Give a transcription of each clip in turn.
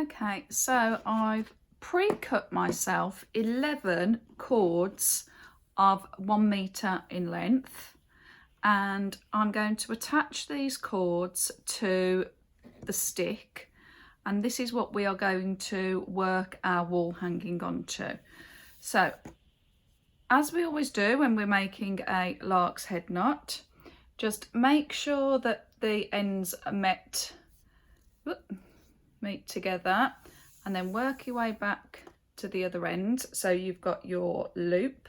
Okay, so I've pre-cut myself 11 cords of 1 metre in length, and I'm going to attach these cords to the stick, and this is what we are going to work our wall hanging onto. So as we always do when we're making a lark's head knot, just make sure that the ends are meet together, and then work your way back to the other end. So you've got your loop,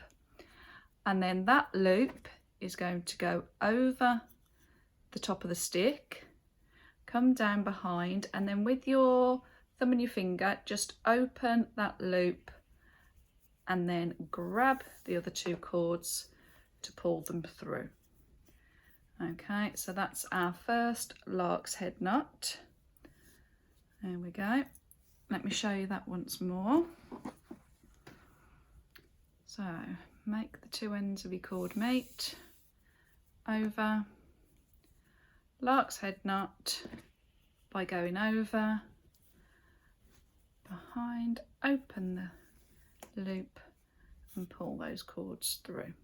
and then that loop is going to go over the top of the stick, come down behind, and then with your thumb and your finger just open that loop and then grab the other 2 cords to pull them through. Okay, so that's our first lark's head knot. There we go. Let me show you that once more. So make the 2 ends of your cord meet, over, lark's head knot by going over, behind, open the loop and pull those cords through.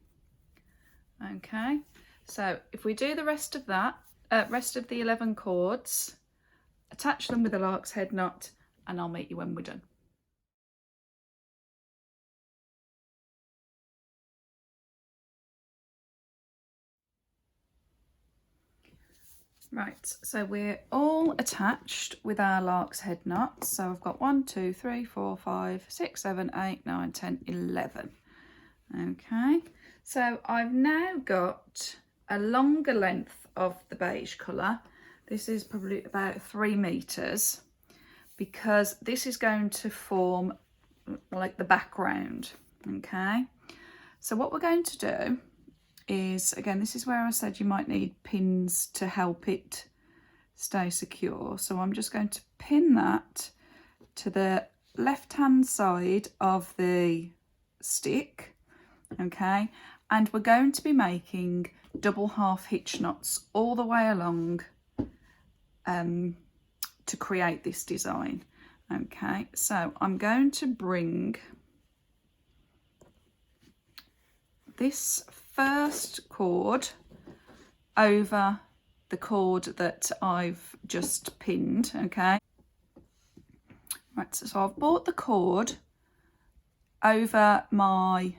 Okay, so if we do the rest of that, rest of the 11 cords, attach them with a lark's head knot, and I'll meet you when we're done. Right, so we're all attached with our lark's head knot. So I've got 1, 2, 3, 4, 5, 6, 7, 8, 9, 10, 11. Okay, so I've now got a longer length of the beige colour. This is probably about 3 meters, because this is going to form like the background. Okay, so what we're going to do is, again, this is where I said you might need pins to help it stay secure. So I'm just going to pin that to the left hand side of the stick. Okay, and we're going to be making double half hitch knots all the way along to create this design. Okay, so I'm going to bring this first cord over the cord that I've just pinned. Okay, right, so I've brought the cord over my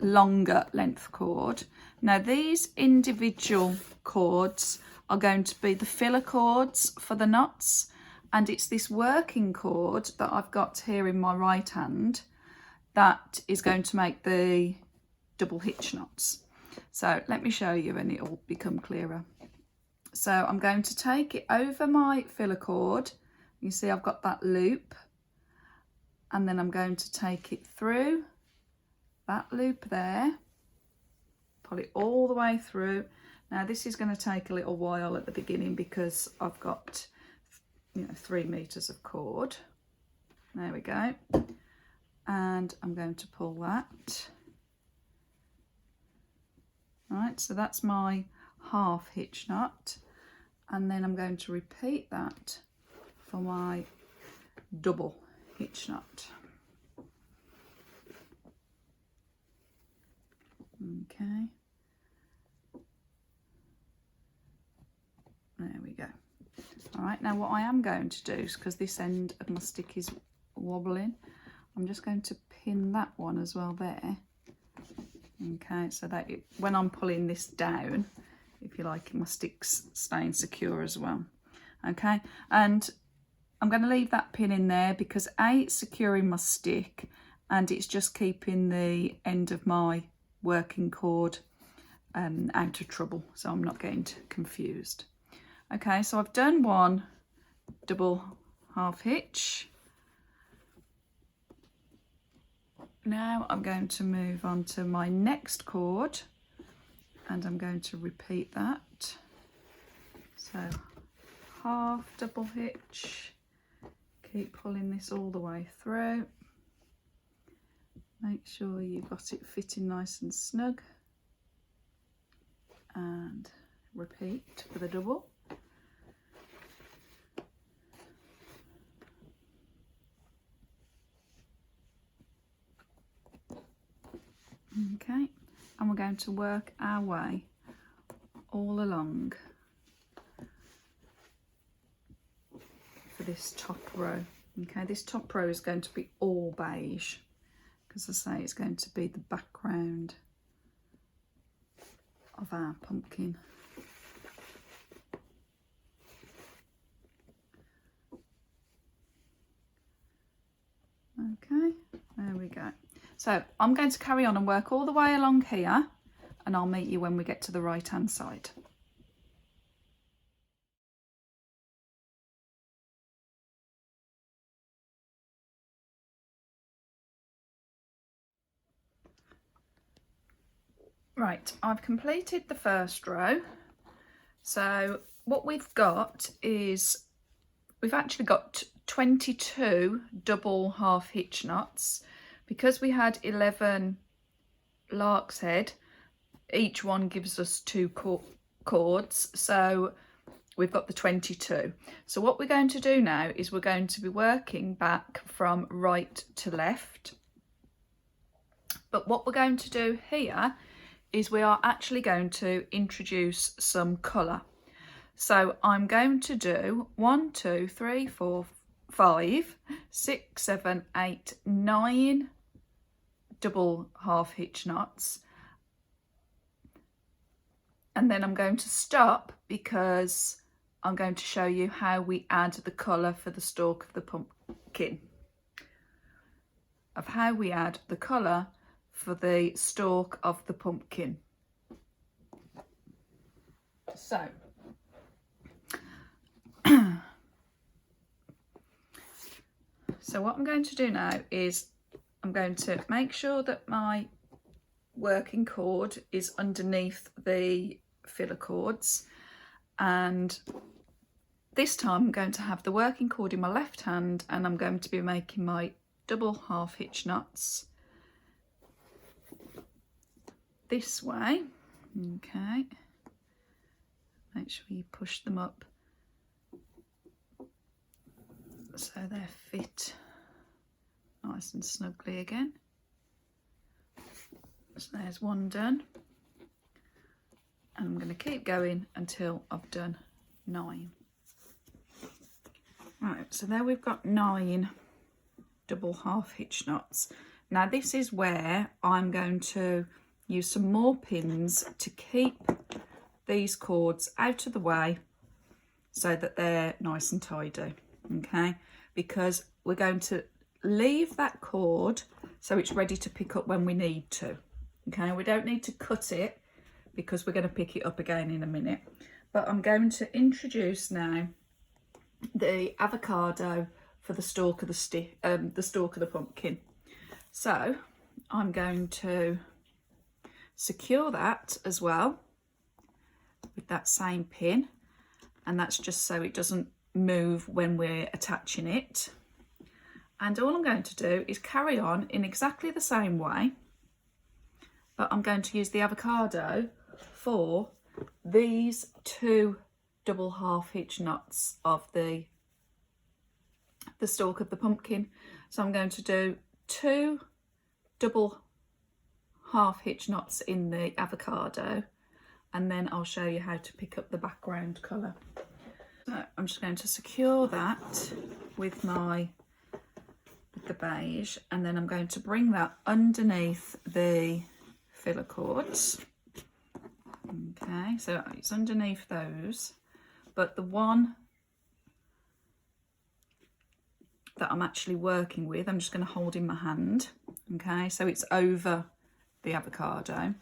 longer length cord. Now these individual cords are going to be the filler cords for the knots, and it's this working cord that I've got here in my right hand that is going to make the double hitch knots. So let me show you and it'll become clearer. So I'm going to take it over my filler cord. You see I've got that loop, and then I'm going to take it through that loop there, pull it all the way through. Now this is going to take a little while at the beginning because I've got 3 meters of cord. There we go, and I'm going to pull that. Right, so that's my half hitch knot, and then I'm going to repeat that for my double hitch knot. Okay, there we go. All right, now what I am going to do is, because this end of my stick is wobbling, I'm just going to pin that one as well there. Okay, so that when I'm pulling this down, if you like, my stick's staying secure as well. Okay, and I'm going to leave that pin in there because A, it's securing my stick, and it's just keeping the end of my working cord out of trouble, so I'm not getting confused. Okay, so I've done one double half hitch. Now I'm going to move on to my next cord, and I'm going to repeat that. So half double hitch, keep pulling this all the way through. Make sure you've got it fitting nice and snug, and repeat for the double. Okay, and we're going to work our way all along for this top row. Okay, this top row is going to be all beige because, as I say, it's going to be the background of our pumpkin. Okay, there we go. So I'm going to carry on and work all the way along here, and I'll meet you when we get to the right hand side. Right, I've completed the first row. So what we've got is, we've actually got 22 double half hitch knots. Because we had 11 lark's head, each one gives us 2 cords, so we've got the 22. So what we're going to do now is we're going to be working back from right to left. But what we're going to do here is we are actually going to introduce some colour. So I'm going to do 1, 2, 3, 4, 5, 6, 7, 8, 9 double half hitch knots, and then I'm going to stop because I'm going to show you how we add the colour for the stalk of the pumpkin, of how we add the colour for the stalk of the pumpkin. So what I'm going to do now is I'm going to make sure that my working cord is underneath the filler cords, and this time I'm going to have the working cord in my left hand, and I'm going to be making my double half hitch knots this way. Okay, make sure you push them up so they're fit nice and snugly again. So there's one done, and I'm going to keep going until I've done 9. Right, so there we've got 9 double half hitch knots. Now this is where I'm going to use some more pins to keep these cords out of the way so that they're nice and tidy, okay? Because we're going to leave that cord so it's ready to pick up when we need to. Okay, we don't need to cut it because we're going to pick it up again in a minute. But I'm going to introduce now the avocado for the stalk of the stalk of the pumpkin. So I'm going to secure that as well with that same pin, and that's just so it doesn't move when we're attaching it. And all I'm going to do is carry on in exactly the same way, but I'm going to use the avocado for these 2 double half hitch knots of the stalk of the pumpkin. So I'm going to do 2 double half hitch knots in the avocado, and then I'll show you how to pick up the background colour. So I'm just going to secure that with the beige, and then I'm going to bring that underneath the filler cords. Okay, so it's underneath those, but the one that I'm actually working with, I'm just going to hold in my hand. Okay, so it's over the avocado,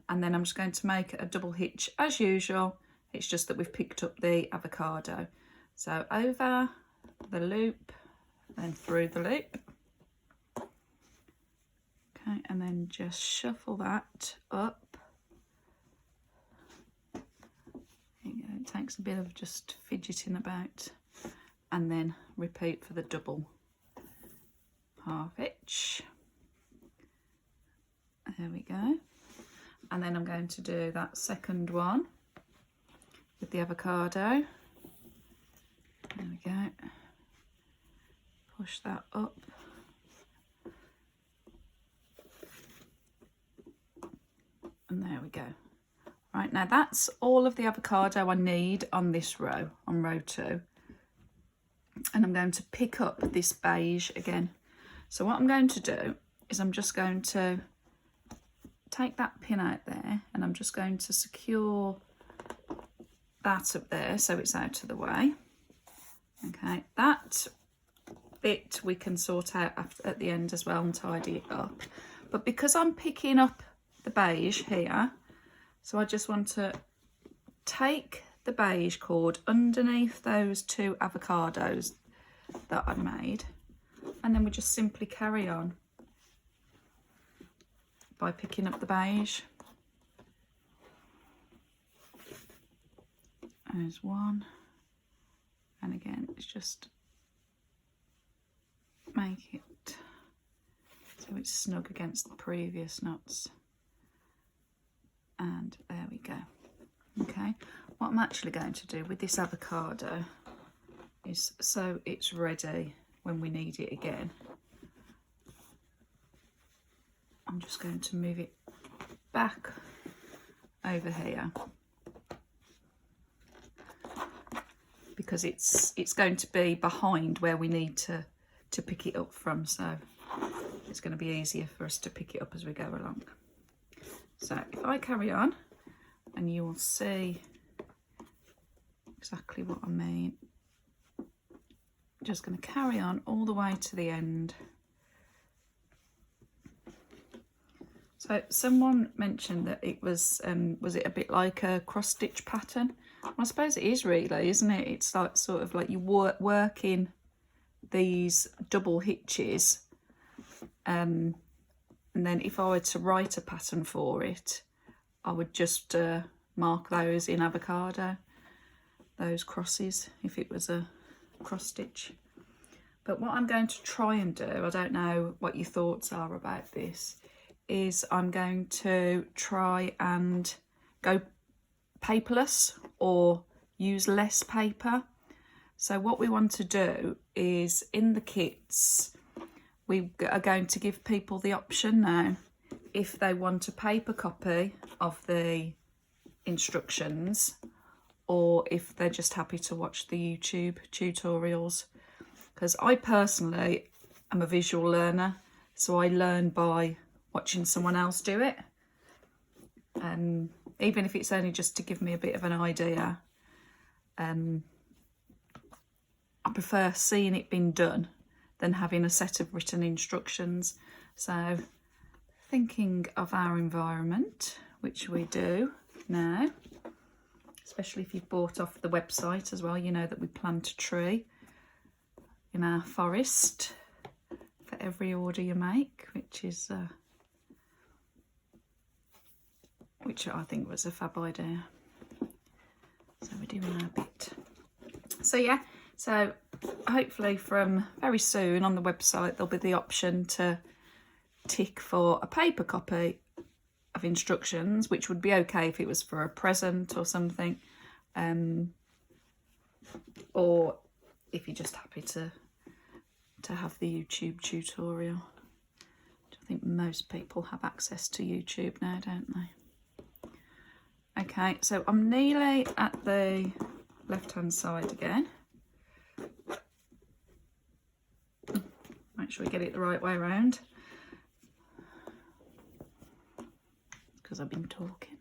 and then I'm just going to make a double hitch as usual. It's just that we've picked up the avocado. So over the loop, then through the loop. Okay, and then just shuffle that up. There you go. It takes a bit of just fidgeting about, and then repeat for the double half hitch. There we go. And then I'm going to do that second one with the avocado. There we go. Push that up. And there we go. Right, now that's all of the avocado I need on this row, on row 2. And I'm going to pick up this beige again. So what I'm going to do is I'm just going to take that pin out there, and I'm just going to secure that up there so it's out of the way. Okay, that bit we can sort out at the end as well and tidy it up. But because I'm picking up the beige here, so I just want to take the beige cord underneath those 2 avocados that I made, and then we just simply carry on by picking up the beige. There's one, and again it's just make it so it's snug against the previous knots, and there we go. Okay, what I'm actually going to do with this avocado is, so it's ready when we need it again, I'm just going to move it back over here, because it's going to be behind where we need to pick it up from, so it's going to be easier for us to pick it up as we go along. So if I carry on, and you will see exactly what I mean. Just going to carry on all the way to the end. So someone mentioned that it was it a bit like a cross stitch pattern? Well, I suppose it is really, isn't it? It's like sort of like you work in these double hitches, and then if I were to write a pattern for it, I would just mark those in avocado, those crosses, if it was a cross stitch. But what I'm going to try and do, I don't know what your thoughts are about this, is I'm going to try and go paperless or use less paper. So what we want to do is, in the kits, we are going to give people the option now, if they want a paper copy of the instructions, or if they're just happy to watch the YouTube tutorials. Because I personally am a visual learner, so I learn by watching someone else do it, and even if it's only just to give me a bit of an idea, I prefer seeing it being done than having a set of written instructions. So thinking of our environment, which we do now, especially if you've bought off the website as well, you know that we plant a tree in our forest for every order you make, which is which I think was a fab idea. So we're doing our bit. So yeah, so hopefully from very soon on the website there'll be the option to tick for a paper copy of instructions, which would be okay if it was for a present or something, or if you're just happy to have the YouTube tutorial. I think most people have access to YouTube now, don't they? Okay, so I'm nearly at the left hand side again. Make sure we get it the right way around, because I've been talking.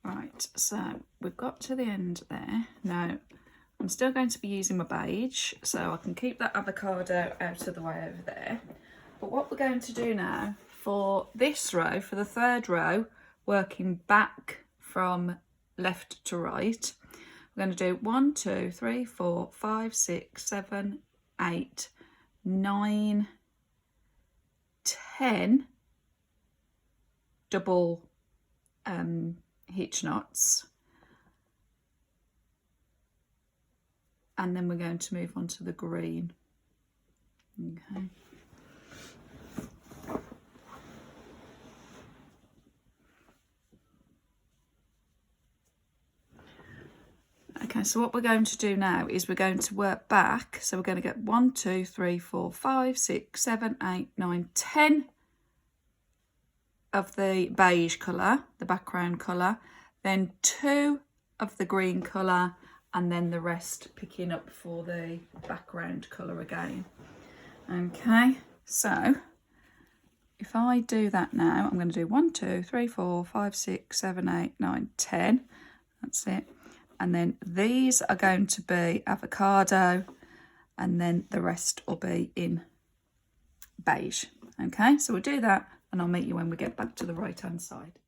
Right, so we've got to the end there. Now I'm still going to be using my beige, so I can keep that avocado out of the way over there. But what we're going to do now for this row, for the third row, working back from left to right, we're going to do 1, 2, 3, 4, 5, 6, 7, 8, 9, 10 double hitch knots, and then we're going to move on to the green. Okay. Okay, so what we're going to do now is we're going to work back. So we're going to get 1, 2, 3, 4, 5, 6, 7, 8, 9, 10 of the beige colour, the background colour, then 2 of the green colour, and then the rest picking up for the background colour again. Okay, so if I do that now, I'm going to do 1, 2, 3, 4, 5, 6, 7, 8, 9, 10. That's it. And then these are going to be avocado, and then the rest will be in beige. Okay, so we'll do that, and I'll meet you when we get back to the right hand side.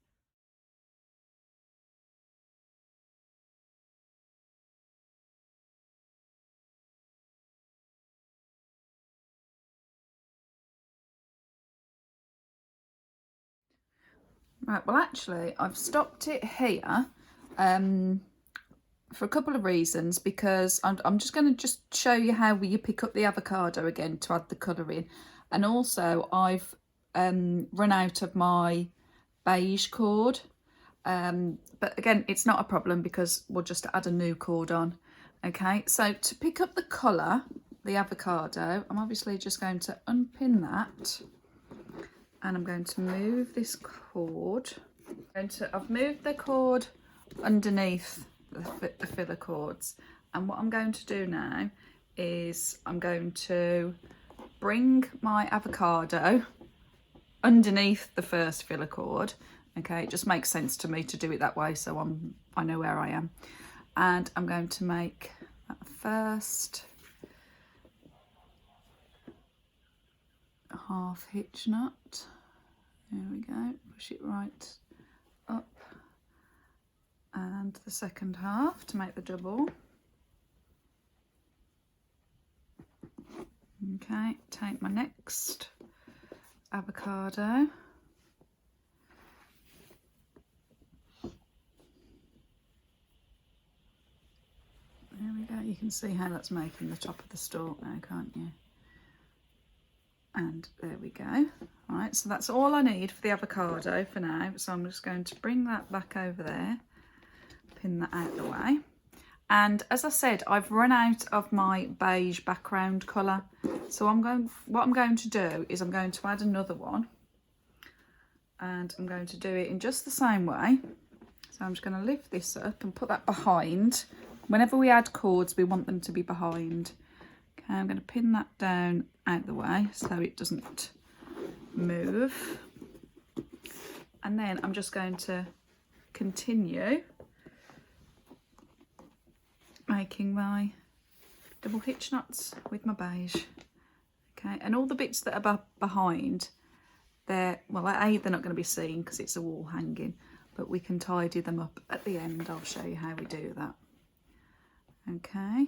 Right, well actually I've stopped it here for a couple of reasons, because I'm just going to show you how you pick up the avocado again to add the colour in, and also I've run out of my beige cord, but again it's not a problem because we'll just add a new cord on. Okay, so to pick up the colour, the avocado, I'm obviously just going to unpin that, and I'm going to move this cord. I've moved the cord underneath the filler cords, and what I'm going to do now is I'm going to bring my avocado underneath the first filler cord. Okay, it just makes sense to me to do it that way, so I know where I am, and I'm going to make that first half hitch knot. There we go, push it right up, and the second half to make the double. Okay, take my next avocado, there we go, you can see how that's making the top of the stalk now, can't you? And there we go. All right, so that's all I need for the avocado for now, so I'm just going to bring that back over there, pin that out of the way. And as I said, I've run out of my beige background colour, so what I'm going to do is I'm going to add another one, and I'm going to do it in just the same way. So I'm just going to lift this up and put that behind. Whenever we add cords, we want them to be behind. Okay, I'm going to pin that down out the way so it doesn't move, and then I'm just going to continue making my double hitch knots with my beige. Okay, and all the bits that are behind, they're not going to be seen because it's a wall hanging, but we can tidy them up at the end. I'll show you how we do that. Okay,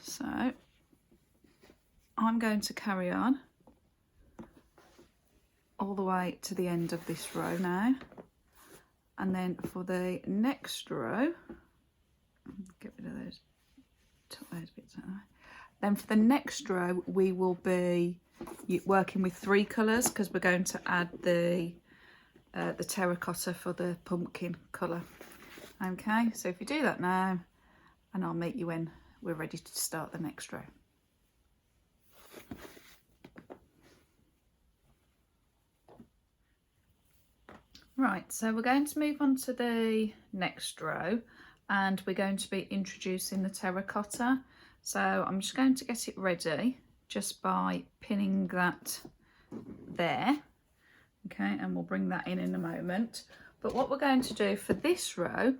so I'm going to carry on all the way to the end of this row now, and then for the next row, get rid of those, tuck those bits out. Then for the next row we will be working with 3 colours because we're going to add the terracotta for the pumpkin colour. Okay, so if you do that now, and I'll meet you when we're ready to start the next row. Right, so we're going to move on to the next row, and we're going to be introducing the terracotta. So I'm just going to get it ready just by pinning that there. Okay, and we'll bring that in a moment. But what we're going to do for this row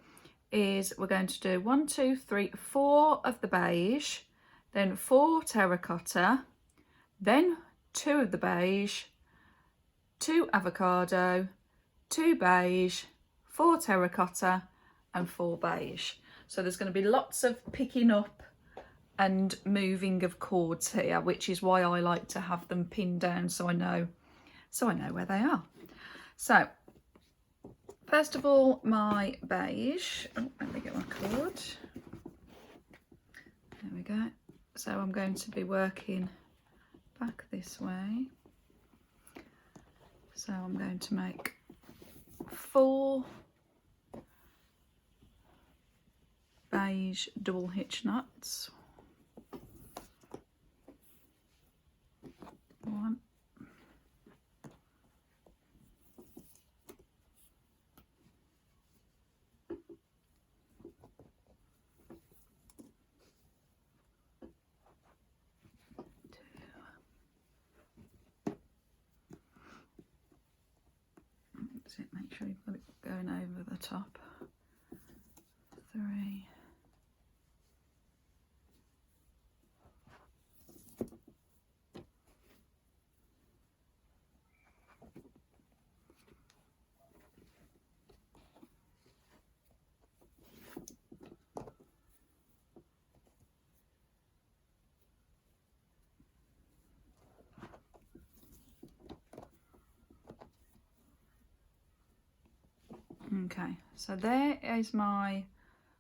is we're going to do 1, 2, 3, 4 of the beige, then 4 terracotta, then 2 of the beige, 2 avocado, 2 beige, 4 terracotta, and 4 beige. So there's going to be lots of picking up and moving of cords here, which is why I like to have them pinned down so I know where they are. So first of all, my beige. Oh, let me get my cord. There we go. So I'm going to be working back this way. So I'm going to make 4 beige double hitch knots. 1. 2. That's it, make sure you've got it going over the top. 3. Okay, so there is my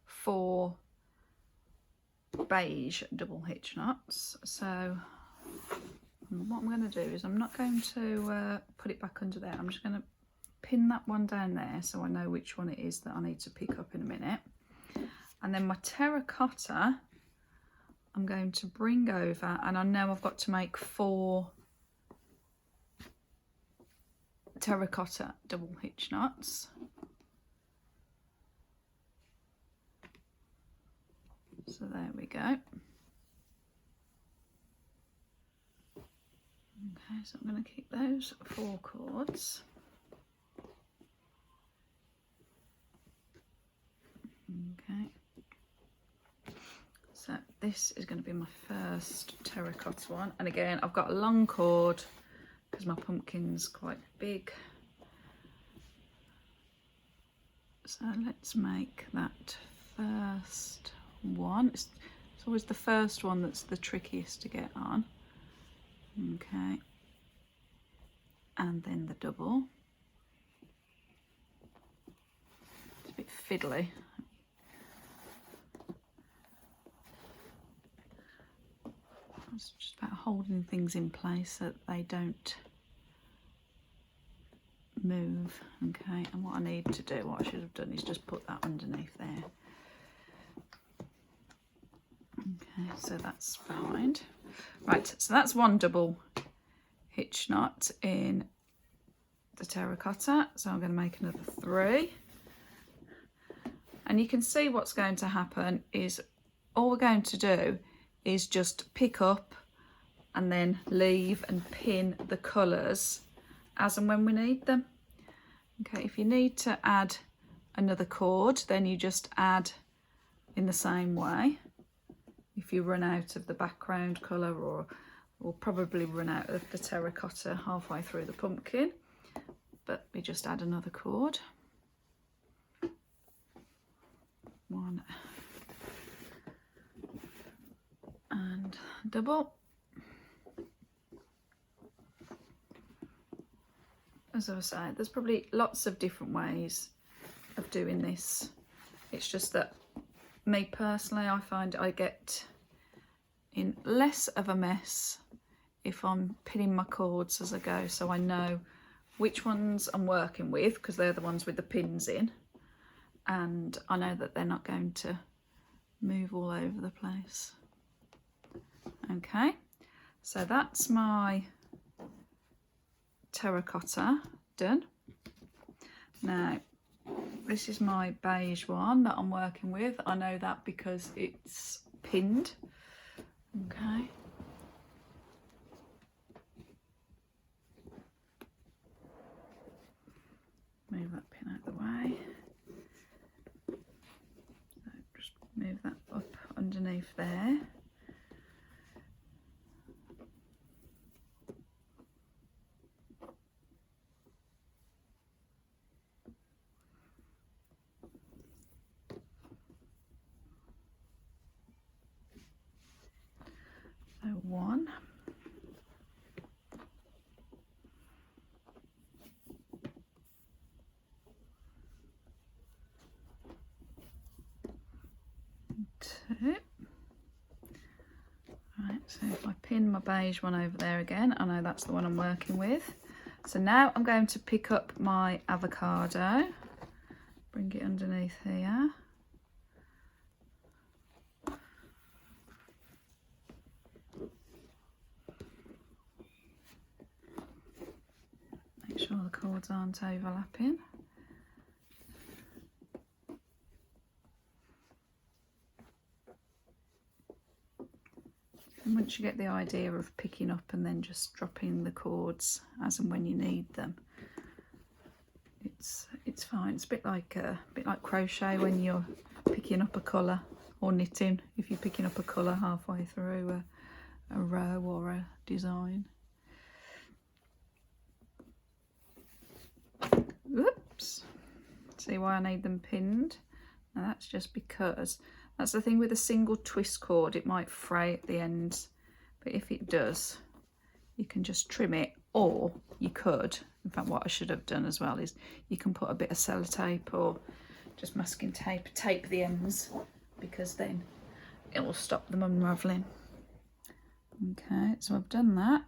4 beige double hitch knots. So what I'm going to do is I'm not going to put it back under there. I'm just going to pin that one down there so I know which one it is that I need to pick up in a minute. And then my terracotta I'm going to bring over, and I know I've got to make 4 terracotta double hitch knots. So there we go. Okay, so I'm going to keep those 4 cords. Okay. So this is going to be my first terracotta one. And again, I've got a long cord because my pumpkin's quite big. So let's make that first one. It's always the first one that's the trickiest to get on. Okay, and then the double. It's a bit fiddly. It's just about holding things in place so that they don't move. Okay, and what I need to do, what I should have done, is just put that underneath there. Okay, so that's fine. Right, so that's 1 double hitch knot in the terracotta. So I'm going to make another 3. And you can see what's going to happen is all we're going to do is just pick up and then leave and pin the colours as and when we need them. Okay, if you need to add another cord, then you just add in the same way. If you run out of the background colour, or we'll probably run out of the terracotta halfway through the pumpkin, but we just add another cord. 1 and double. As I was saying, there's probably lots of different ways of doing this. It's just that me personally, I find I get in less of a mess if I'm pinning my cords as I go, so I know which ones I'm working with because they're the ones with the pins in, and I know that they're not going to move all over the place. Okay, so that's my terracotta done. Now this is my beige one that I'm working with. I know that because it's pinned. Okay. Move that pin out of the way. So just move that up underneath there. So 1. 2. Right, so if I pin my beige one over there again, I know that's the one I'm working with. So now I'm going to pick up my avocado, bring it underneath here. sure the cords aren't overlapping. And once you get the idea of picking up and then just dropping the cords as and when you need them, it's fine. It's a bit like crochet when you're picking up a colour, or knitting if you're picking up a colour halfway through a row or a design. Oops. See why I need them pinned? Now that's just because that's the thing with a single twist cord, it might fray at the ends, but if it does, you can just trim it, or you could, in fact what I should have done as well is you can put a bit of sellotape or just masking tape the ends, because then it will stop them unravelling. Okay, so I've done that.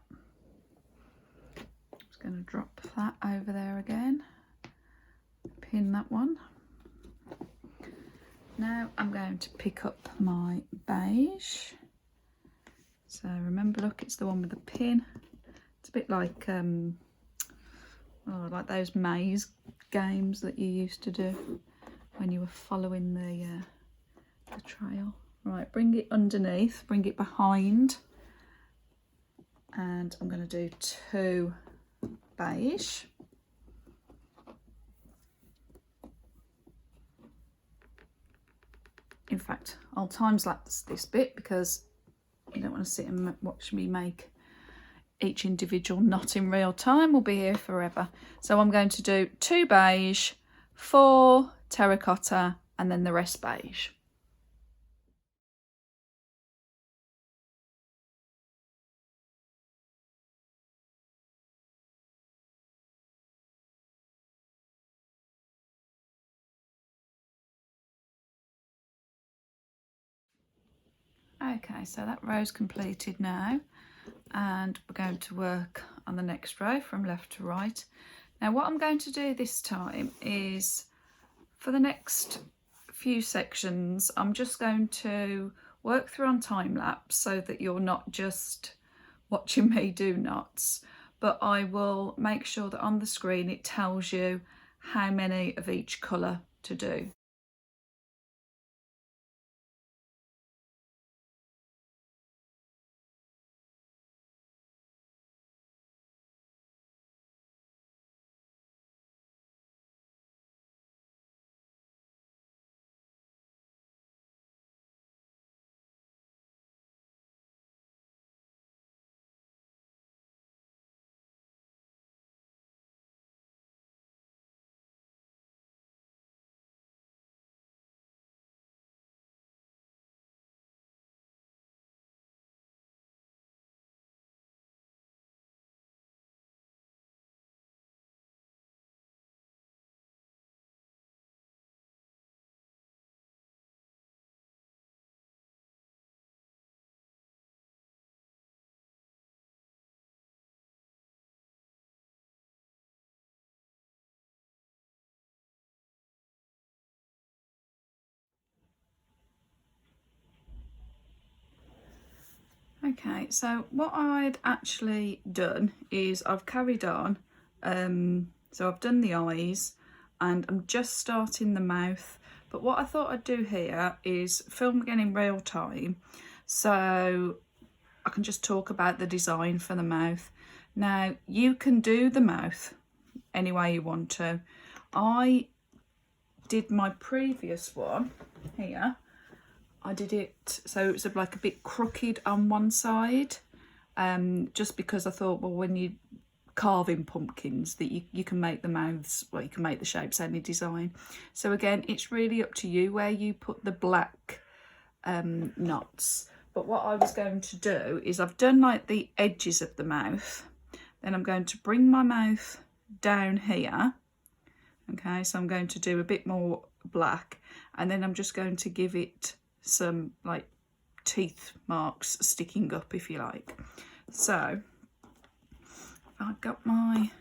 I'm just going to drop that over there again, pin that one. Now I'm going to pick up my beige. So remember, look, it's the one with the pin. It's a bit like like those maze games that you used to do when you were following the trail. Right, bring it underneath, bring it behind, and I'm going to do 2 beige. In fact, I'll time-lapse this bit because you don't want to sit and watch me make each individual knot in real time. We'll be here forever. So I'm going to do 2 beige, 4 terracotta, and then the rest beige. Okay, so that row's completed now, and we're going to work on the next row from left to right. Now what I'm going to do this time is, for the next few sections, I'm just going to work through on time lapse so that you're not just watching me do knots, but I will make sure that on the screen it tells you how many of each colour to do. Okay, so what I'd actually done is I've carried on, so I've done the eyes and I'm just starting the mouth, but what I thought I'd do here is film again in real time so I can just talk about the design for the mouth. Now you can do the mouth any way you want to. I did my previous one here, I did it so it's like a bit crooked on one side, just because I thought, well, when you carving pumpkins that you can make the mouths, well, you can make the shapes any design. So again, it's really up to you where you put the black knots. But what I was going to do is I've done like the edges of the mouth, then I'm going to bring my mouth down here. Okay, so I'm going to do a bit more black, and then I'm just going to give it some like teeth marks sticking up, if you like. So I've got my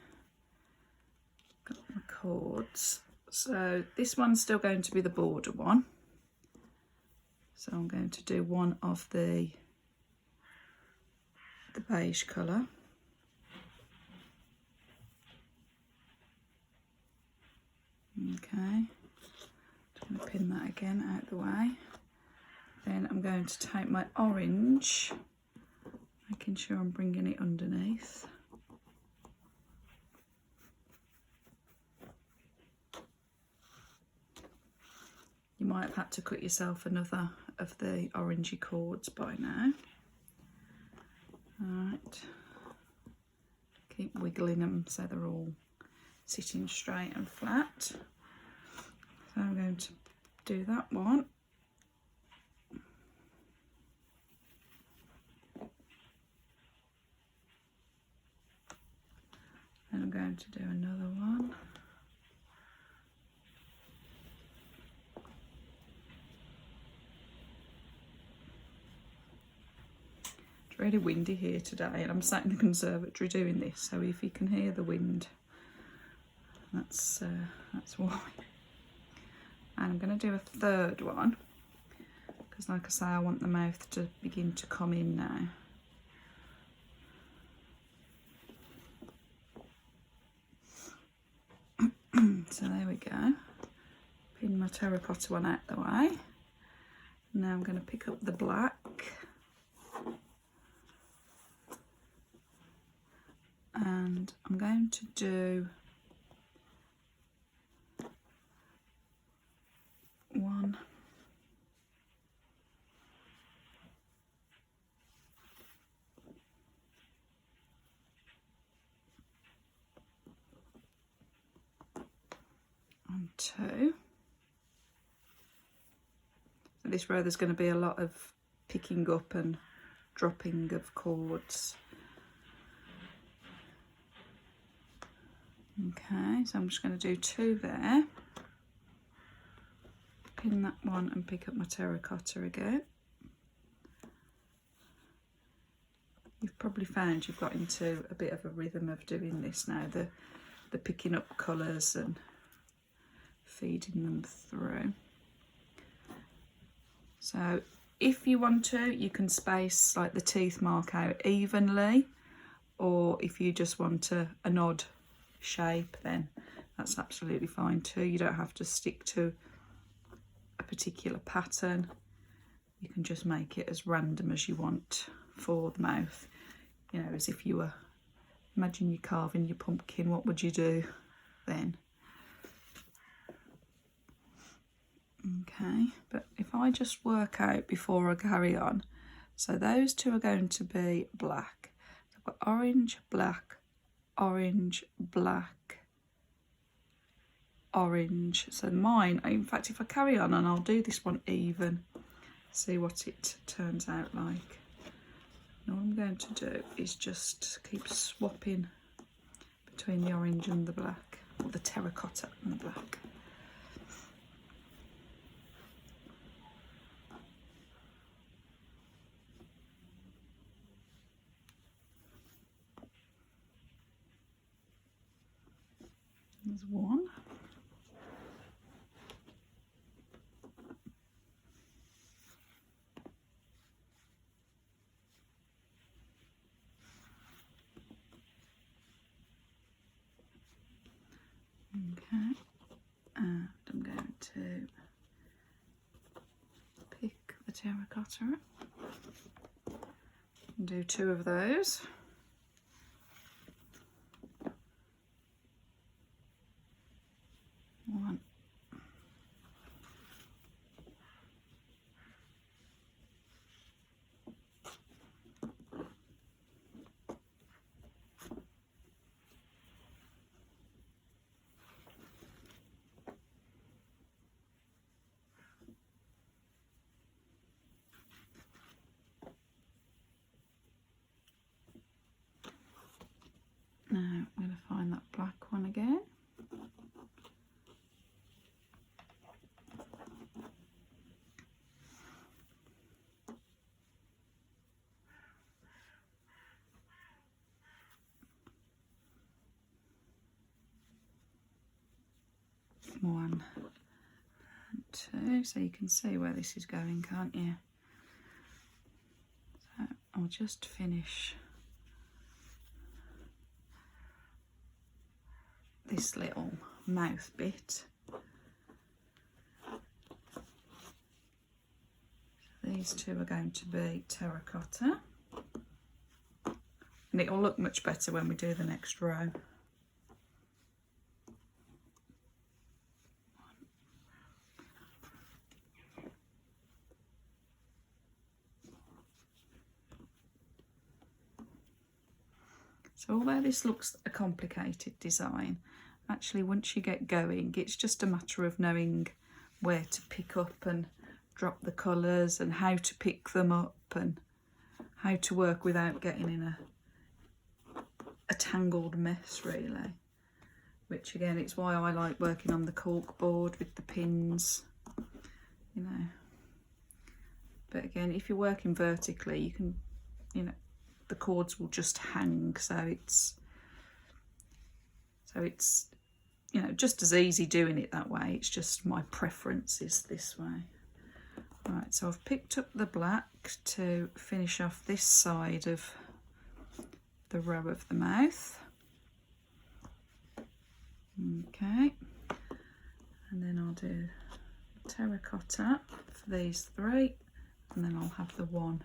cords. So this one's still going to be the border one. So I'm going to do one of the beige colour. Okay, just going to pin that again out the way. Then I'm going to take my orange, making sure I'm bringing it underneath. You might have had to cut yourself another of the orangey cords by now. Alright, keep wiggling them so they're all sitting straight and flat. So I'm going to do that one. Then I'm going to do another one. It's really windy here today and I'm sat in the conservatory doing this, so if you can hear the wind, that's why. And I'm going to do a third one because, like I say, I want the mouth to begin to come in now. So there we go. Pin my terracotta one out the way. Now I'm going to pick up the black. And I'm going to do one, and two. So this row there's going to be a lot of picking up and dropping of cords. Okay, so I'm just going to do two there, pin that one and pick up my terracotta again. You've probably found you've got into a bit of a rhythm of doing this now, the picking up colours and feeding them through. So if you want to, you can space like the teeth mark out evenly, or if you just want an odd shape, then that's absolutely fine too. You don't have to stick to a particular pattern. You can just make it as random as you want for the mouth. You know, as if you were, imagine you're carving your pumpkin, what would you do then? Okay, but if I just work out before I carry on, so those two are going to be black. So I've got orange, black, orange, black, orange. So mine, in fact, if I carry on and I'll do this one even, see what it turns out like. And all I'm going to do is just keep swapping between the orange and the black, or the terracotta and the black. There's one. Okay, and I'm going to pick the terracotta up and do two of those. One. Now I'm going to find that black one again. One and two, so you can see where this is going, can't you? So I'll just finish this little mouth bit. these two are going to be terracotta. And it'll look much better when we do the next row. So although this looks a complicated design, actually once you get going, it's just a matter of knowing where to pick up and drop the colours and how to pick them up and how to work without getting in a tangled mess, really. Which again, it's why I like working on the cork board with the pins, you know. But again, if you're working vertically, you can, you know, the cords will just hang, so it's you know, just as easy doing it that way. It's just my preference is this way. Right, so I've picked up the black to finish off this side of the row of the mouth. Okay, and then I'll do terracotta for these three, and then I'll have the one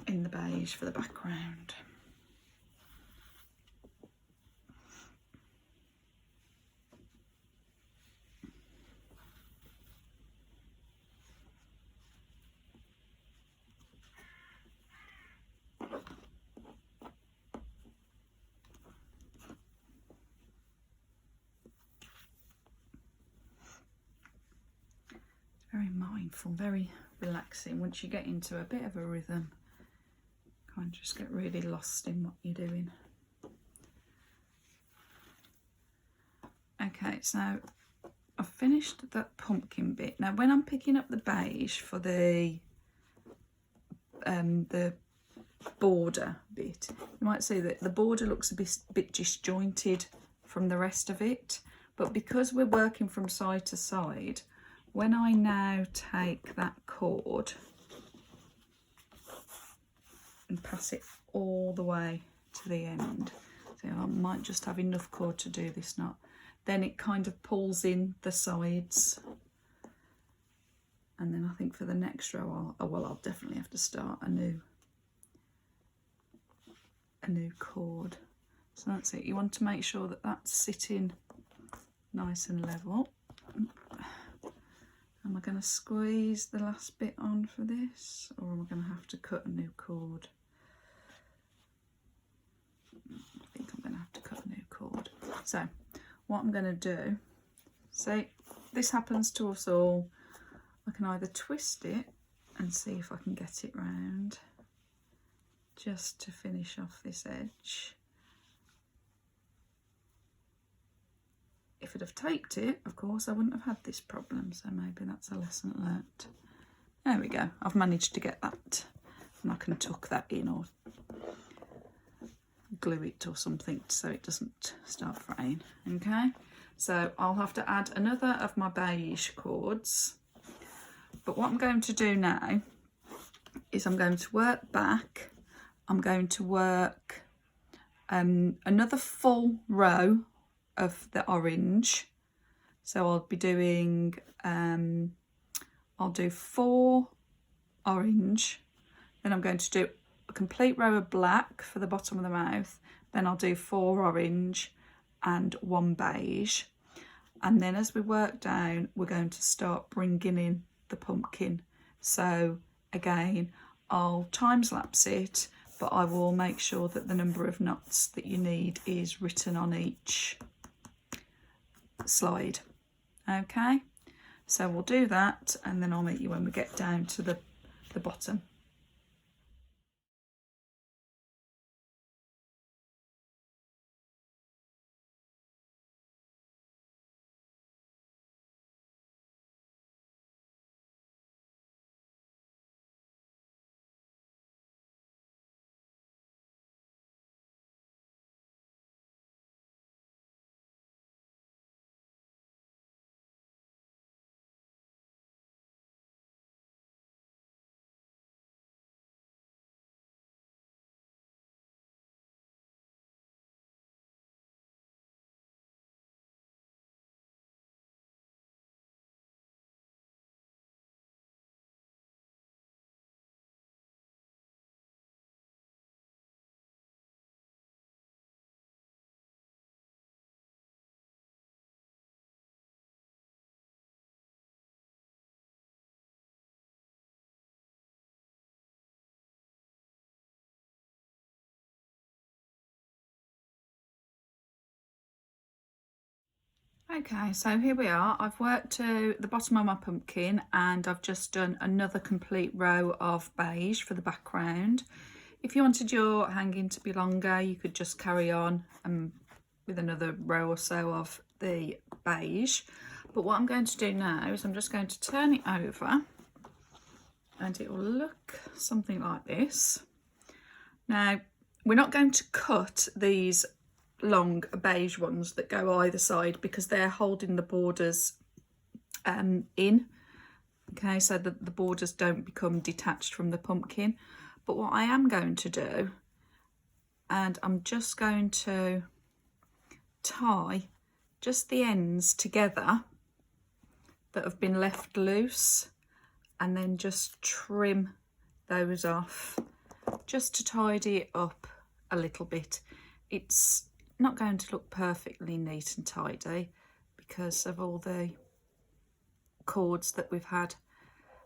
in the beige for the background. Very mindful, very relaxing. Once you get into a bit of a rhythm, kind of just get really lost in what you're doing. Okay, so I've finished that pumpkin bit. Now when I'm picking up the beige for the border bit, you might see that the border looks a bit disjointed from the rest of it, but because we're working from side to side, when I now take that cord and pass it all the way to the end, so I might just have enough cord to do this knot, then it kind of pulls in the sides. And then I think for the next row, I'll definitely have to start a new cord. So that's it. You want to make sure that that's sitting nice and level. Am I going to squeeze the last bit on for this, or am I going to have to cut a new cord? I think I'm going to have to cut a new cord. So what I'm going to do, see, this happens to us all. I can either twist it and see if I can get it round just to finish off this edge. If I'd have taped it, of course, I wouldn't have had this problem, so maybe that's a lesson learnt. There we go, I've managed to get that, and I can tuck that in or glue it or something so it doesn't start fraying. Okay, so I'll have to add another of my beige cords, but what I'm going to do now is I'm going to work back. I'm going to work another full row of the orange, so I'll be doing I'll do 4 orange, then I'm going to do a complete row of black for the bottom of the mouth, then I'll do 4 orange and 1 beige, and then as we work down we're going to start bringing in the pumpkin. So again, I'll time-lapse it, but I will make sure that the number of knots that you need is written on each slide. Okay, so we'll do that, and then I'll meet you when we get down to the bottom. Okay, so here we are. I've worked to the bottom of my pumpkin and I've just done another complete row of beige for the background. If you wanted your hanging to be longer, you could just carry on with another row or so of the beige. But what I'm going to do now is I'm just going to turn it over and it will look something like this. Now, we're not going to cut these long beige ones that go either side because they're holding the borders in. Okay, so that the borders don't become detached from the pumpkin. But what I am going to do, and I'm just going to tie just the ends together that have been left loose and then just trim those off just to tidy it up a little bit. It's not going to look perfectly neat and tidy because of all the cords that we've had,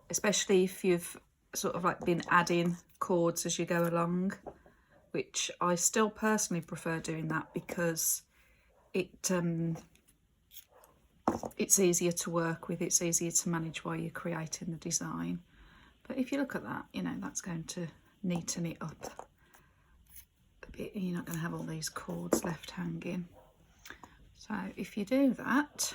especially if you've sort of like been adding cords as you go along, which I still personally prefer doing that because it's easier to work with, it's easier to manage while you're creating the design. But if you look at that, you know, that's going to neaten it up a bit. You're not going to have all these cords left hanging. So if you do that,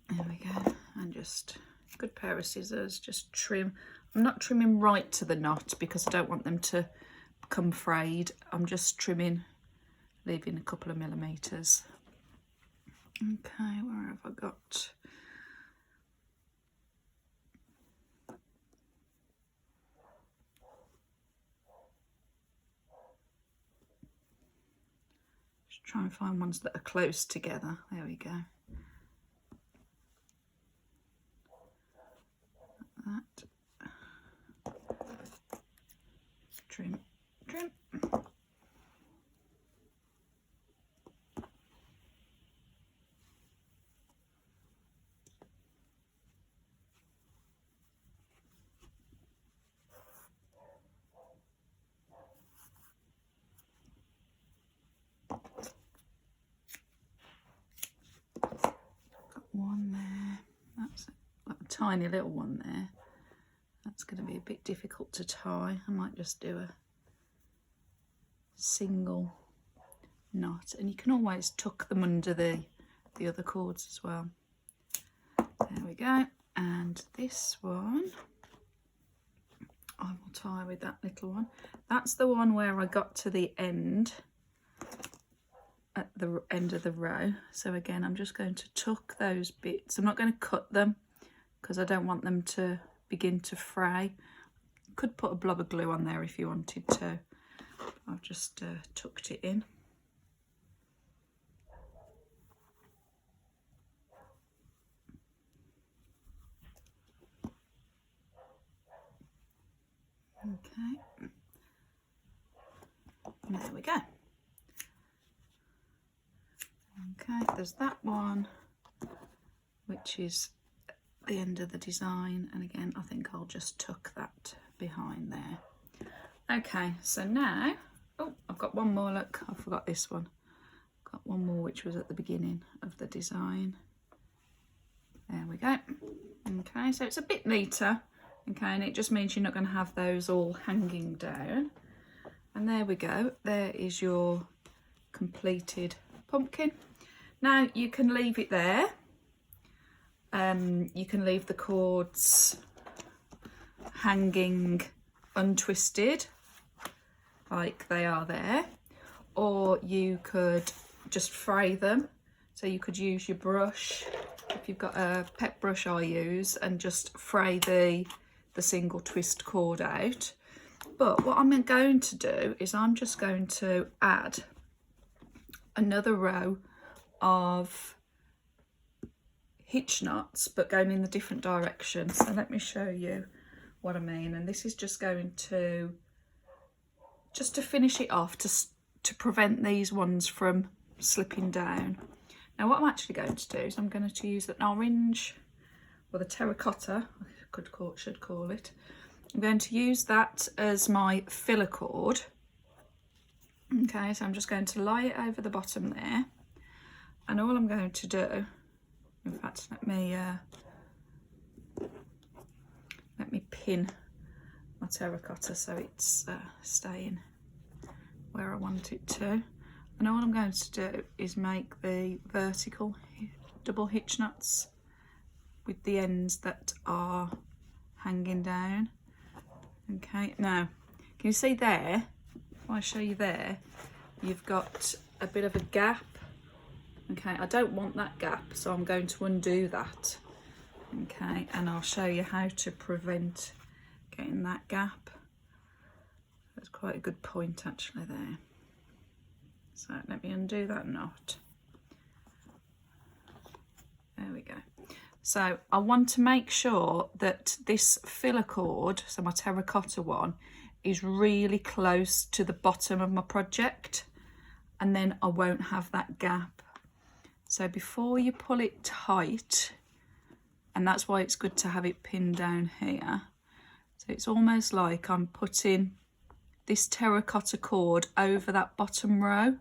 there we go, and just good pair of scissors, just trim. I'm not trimming right to the knot because I don't want them to become frayed. I'm just trimming, leaving a couple of millimeters. Okay, where have I got? Just try and find ones that are close together. There we go. That. Trim, trim. One there, that's got a tiny little one there. That's going to be a bit difficult to tie. I might just do a single knot, and you can always tuck them under the other cords as well. There we go. And this one I will tie with that little one. That's the one where I got to the end, at the end of the row. So again, I'm just going to tuck those bits. I'm not going to cut them because I don't want them to begin to fray. Could put a blob of glue on there if you wanted to. I've just tucked it in. Okay, there we go. Okay, there's that one, which is the end of the design, and again I think I'll just tuck that behind there. Okay, so now, oh, I've got one more, look, I forgot this one. I've got one more which was at the beginning of the design. There we go. Okay, so it's a bit neater, okay, and it just means you're not going to have those all hanging down. And there we go, there is your completed pumpkin. Now you can leave it there. You can leave the cords hanging untwisted like they are there, or you could just fray them. So you could use your brush, if you've got a pet brush I use, and just fray the single twist cord out. But what I'm going to do is I'm just going to add another row of hitch knots, but going in the different direction. So let me show you what I mean. And this is just going to, just to finish it off, to prevent these ones from slipping down. Now what I'm actually going to do is I'm going to use an orange, or the terracotta, should call it. I'm going to use that as my filler cord, Okay, so I'm just going to lie it over the bottom there, and all I'm going to do, in fact, let me pin my terracotta so it's staying where I want it to. And all I'm going to do is make the vertical double hitch nuts with the ends that are hanging down. Okay, now can you see there, if I show you there, you've got a bit of a gap. Okay, I don't want that gap, so I'm going to undo that. Okay, and I'll show you how to prevent getting that gap. That's quite a good point actually there. So let me undo that knot. There we go. So I want to make sure that this filler cord, so my terracotta one, is really close to the bottom of my project, and then I won't have that gap. So before you pull it tight, and that's why it's good to have it pinned down here, so it's almost like I'm putting this terracotta cord over that bottom row,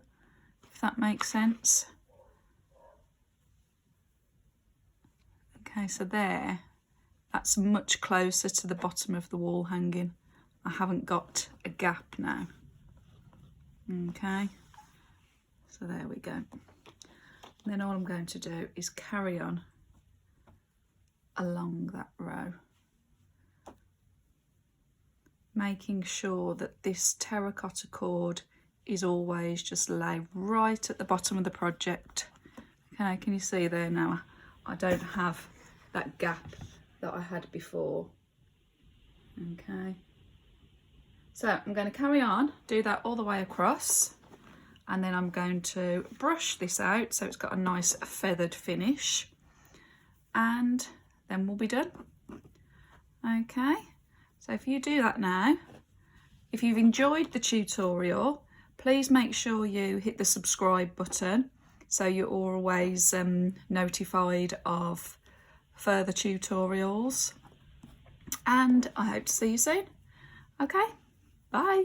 if that makes sense. Okay, so there, that's much closer to the bottom of the wall hanging. I haven't got a gap now. Okay, so there we go. And then all I'm going to do is carry on along that row, making sure that this terracotta cord is always just laid right at the bottom of the project. Okay, can you see there now? I don't have that gap that I had before. Okay, so I'm going to carry on, do that all the way across, and then I'm going to brush this out so it's got a nice feathered finish, and then we'll be done. Okay, so if you do that now, if you've enjoyed the tutorial, please make sure you hit the subscribe button so you're always notified of further tutorials, and I hope to see you soon. Okay, bye.